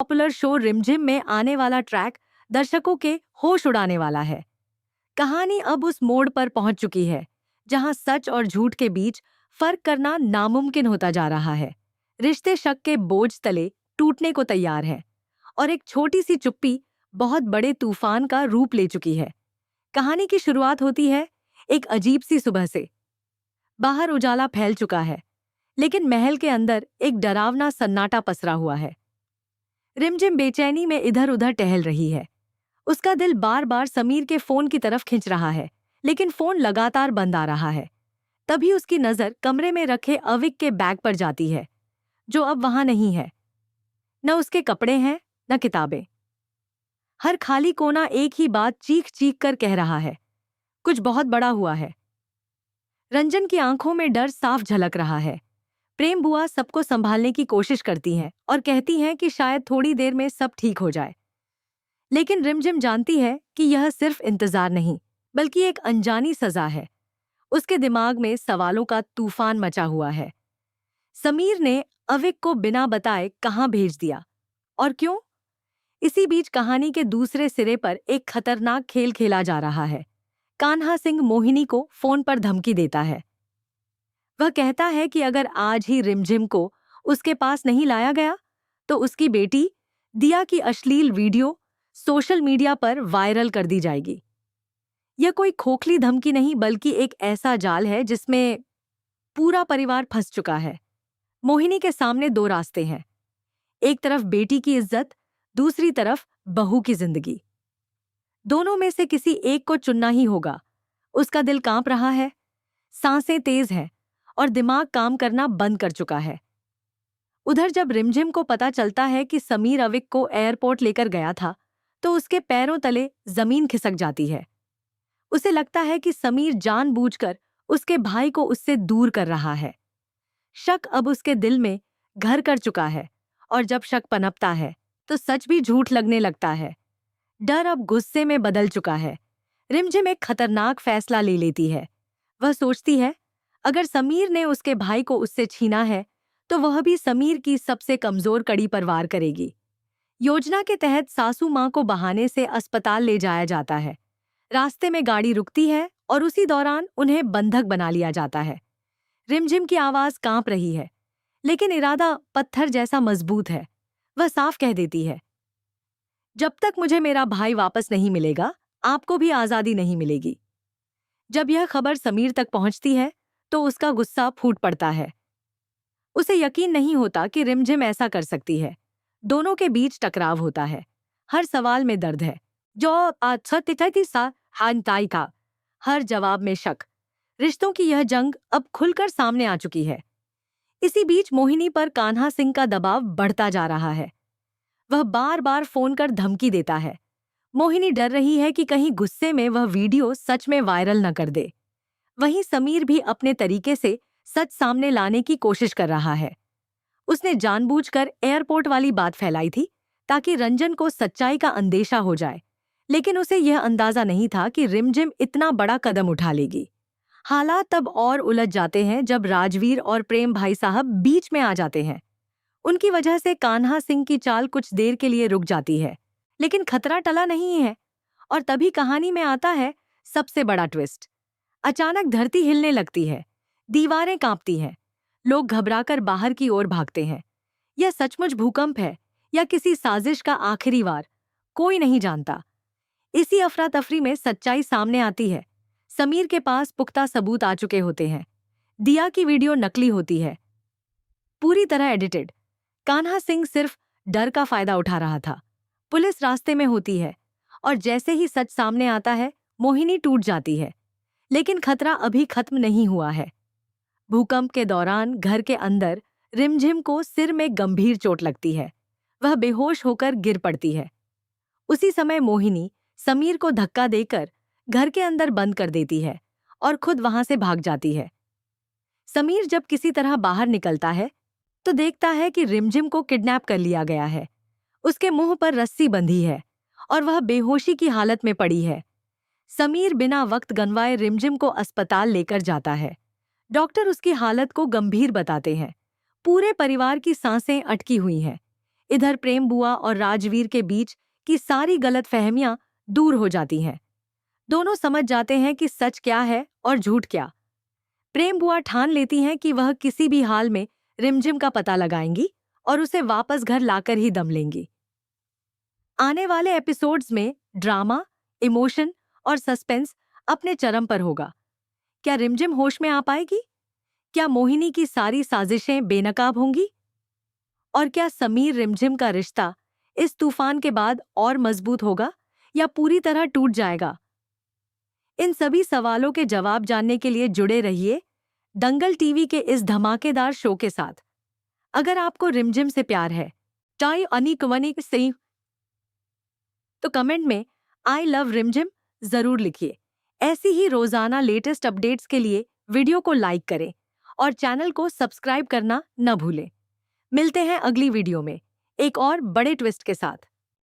Popular show रिमझिम में आने वाला ट्रैक दर्शकों के होश उड़ाने वाला है। कहानी अब उस मोड़ पर पहुंच चुकी है जहां सच और झूठ के बीच फर्क करना नामुमकिन होता जा रहा है। रिश्ते शक के बोझ तले टूटने को तैयार है और एक छोटी सी चुप्पी बहुत बड़े तूफान का रूप ले चुकी है। कहानी की शुरुआत होती है एक अजीब सी सुबह से। बाहर उजाला फैल चुका है, लेकिन महल के अंदर एक डरावना सन्नाटा पसरा हुआ है। रिमझिम बेचैनी में इधर उधर टहल रही है। उसका दिल बार बार समीर के फोन की तरफ खिंच रहा है, लेकिन फोन लगातार बंद आ रहा है। तभी उसकी नजर कमरे में रखे अविक के बैग पर जाती है, जो अब वहां नहीं है। न उसके कपड़े हैं, न किताबें। हर खाली कोना एक ही बात चीख चीख कर कह रहा है, कुछ बहुत बड़ा हुआ है। रंजन की आंखों में डर साफ झलक रहा है। प्रेम बुआ सबको संभालने की कोशिश करती हैं और कहती हैं कि शायद थोड़ी देर में सब ठीक हो जाए। लेकिन रिमझिम जानती है कि यह सिर्फ इंतजार नहीं, बल्कि एक अनजानी सजा है। उसके दिमाग में सवालों का तूफान मचा हुआ है। समीर ने अविक को बिना बताए कहाँ भेज दिया और क्यों? इसी बीच कहानी के दूसरे सिरे पर एक खतरनाक खेल खेला जा रहा है। कान्हा सिंह मोहिनी को फोन पर धमकी देता है। वह कहता है कि अगर आज ही रिमझिम को उसके पास नहीं लाया गया तो उसकी बेटी दिया की अश्लील वीडियो सोशल मीडिया पर वायरल कर दी जाएगी। यह कोई खोखली धमकी नहीं, बल्कि एक ऐसा जाल है जिसमें पूरा परिवार फंस चुका है। मोहिनी के सामने दो रास्ते हैं, एक तरफ बेटी की इज्जत, दूसरी तरफ बहू की जिंदगी। दोनों में से किसी एक को चुनना ही होगा। उसका दिल कांप रहा है, सांसें तेज हैं और दिमाग काम करना बंद कर चुका है। उधर जब रिमझिम को पता चलता है कि समीर अविक को एयरपोर्ट लेकर गया था, तो उसके पैरों तले जमीन खिसक जाती है। उसे लगता है कि समीर जानबूझकर उसके भाई को उससे दूर कर रहा है। शक अब उसके दिल में घर कर चुका है, और जब शक पनपता है तो सच भी झूठ लगने लगता है। डर अब गुस्से में बदल चुका है। रिमझिम एक खतरनाक फैसला ले लेती है। वह सोचती है, अगर समीर ने उसके भाई को उससे छीना है तो वह भी समीर की सबसे कमजोर कड़ी पर वार करेगी। योजना के तहत सासू मां को बहाने से अस्पताल ले जाया जाता है। रास्ते में गाड़ी रुकती है और उसी दौरान उन्हें बंधक बना लिया जाता है। रिमझिम की आवाज कांप रही है, लेकिन इरादा पत्थर जैसा मजबूत है। वह साफ कह देती है, जब तक मुझे मेरा भाई वापस नहीं मिलेगा, आपको भी आजादी नहीं मिलेगी। जब यह खबर समीर तक पहुंचती है तो उसका गुस्सा फूट पड़ता है। उसे यकीन नहीं होता कि रिमझिम ऐसा कर सकती है। दोनों के बीच टकराव होता है। हर सवाल में दर्द है, जो था। हर जवाब में शक। रिश्तों की यह जंग अब खुलकर सामने आ चुकी है। इसी बीच मोहिनी पर कान्हा सिंह का दबाव बढ़ता जा रहा है। वह बार बार फोन कर धमकी देता है। मोहिनी डर रही है कि कहीं गुस्से में वह वीडियो सच में वायरल न कर दे। वहीं समीर भी अपने तरीके से सच सामने लाने की कोशिश कर रहा है। उसने जानबूझकर एयरपोर्ट वाली बात फैलाई थी ताकि रंजन को सच्चाई का अंदेशा हो जाए, लेकिन उसे यह अंदाजा नहीं था कि रिमझिम इतना बड़ा कदम उठा लेगी। हालात तब और उलझ जाते हैं जब राजवीर और प्रेम भाई साहब बीच में आ जाते हैं। उनकी वजह से कान्हा सिंह की चाल कुछ देर के लिए रुक जाती है, लेकिन खतरा टला नहीं है। और तभी कहानी में आता है सबसे बड़ा ट्विस्ट। अचानक धरती हिलने लगती है, दीवारें कांपती हैं, लोग घबराकर बाहर की ओर भागते हैं। यह सचमुच भूकंप है या किसी साजिश का आखिरी वार, कोई नहीं जानता। इसी अफरा तफरी में सच्चाई सामने आती है। समीर के पास पुख्ता सबूत आ चुके होते हैं। दिया की वीडियो नकली होती है, पूरी तरह एडिटेड। कान्हा सिंह सिर्फ डर का फायदा उठा रहा था। पुलिस रास्ते में होती है और जैसे ही सच सामने आता है, मोहिनी टूट जाती है। लेकिन खतरा अभी खत्म नहीं हुआ है। भूकंप के दौरान घर के अंदर रिमझिम को सिर में गंभीर चोट लगती है। वह बेहोश होकर गिर पड़ती है। उसी समय मोहिनी समीर को धक्का देकर घर के अंदर बंद कर देती है और खुद वहां से भाग जाती है। समीर जब किसी तरह बाहर निकलता है तो देखता है कि रिमझिम को किडनैप कर लिया गया है। उसके मुंह पर रस्सी बंधी है और वह बेहोशी की हालत में पड़ी है। समीर बिना वक्त गंवाए रिमझिम को अस्पताल लेकर जाता है। डॉक्टर उसकी हालत को गंभीर बताते हैं। पूरे परिवार की सांसें अटकी हुई हैं। इधर प्रेम बुआ और राजवीर के बीच की सारी गलतफहमियां दूर हो जाती हैं। दोनों समझ जाते हैं कि सच क्या है और झूठ क्या। प्रेम बुआ ठान लेती हैं कि वह किसी भी हाल में रिमझिम का पता लगाएंगी और उसे वापस घर लाकर ही दम लेंगी। आने वाले एपिसोड्स में ड्रामा, इमोशन और सस्पेंस अपने चरम पर होगा। क्या रिमझिम होश में आ पाएगी? क्या मोहिनी की सारी साजिशें बेनकाब होंगी? और क्या समीर रिमझिम का रिश्ता इस तूफान के बाद और मजबूत होगा या पूरी तरह टूट जाएगा? इन सभी सवालों के जवाब जानने के लिए जुड़े रहिए दंगल टीवी के इस धमाकेदार शो के साथ। अगर आपको रिमझिम से प्यार है, टाई अनिकवनी से, तो कमेंट में आई लव रिमझिम जरूर लिखिए। ऐसी ही रोजाना लेटेस्ट अपडेट्स के लिए वीडियो को लाइक करें और चैनल को सब्सक्राइब करना न भूलें। मिलते हैं अगली वीडियो में एक और बड़े ट्विस्ट के साथ।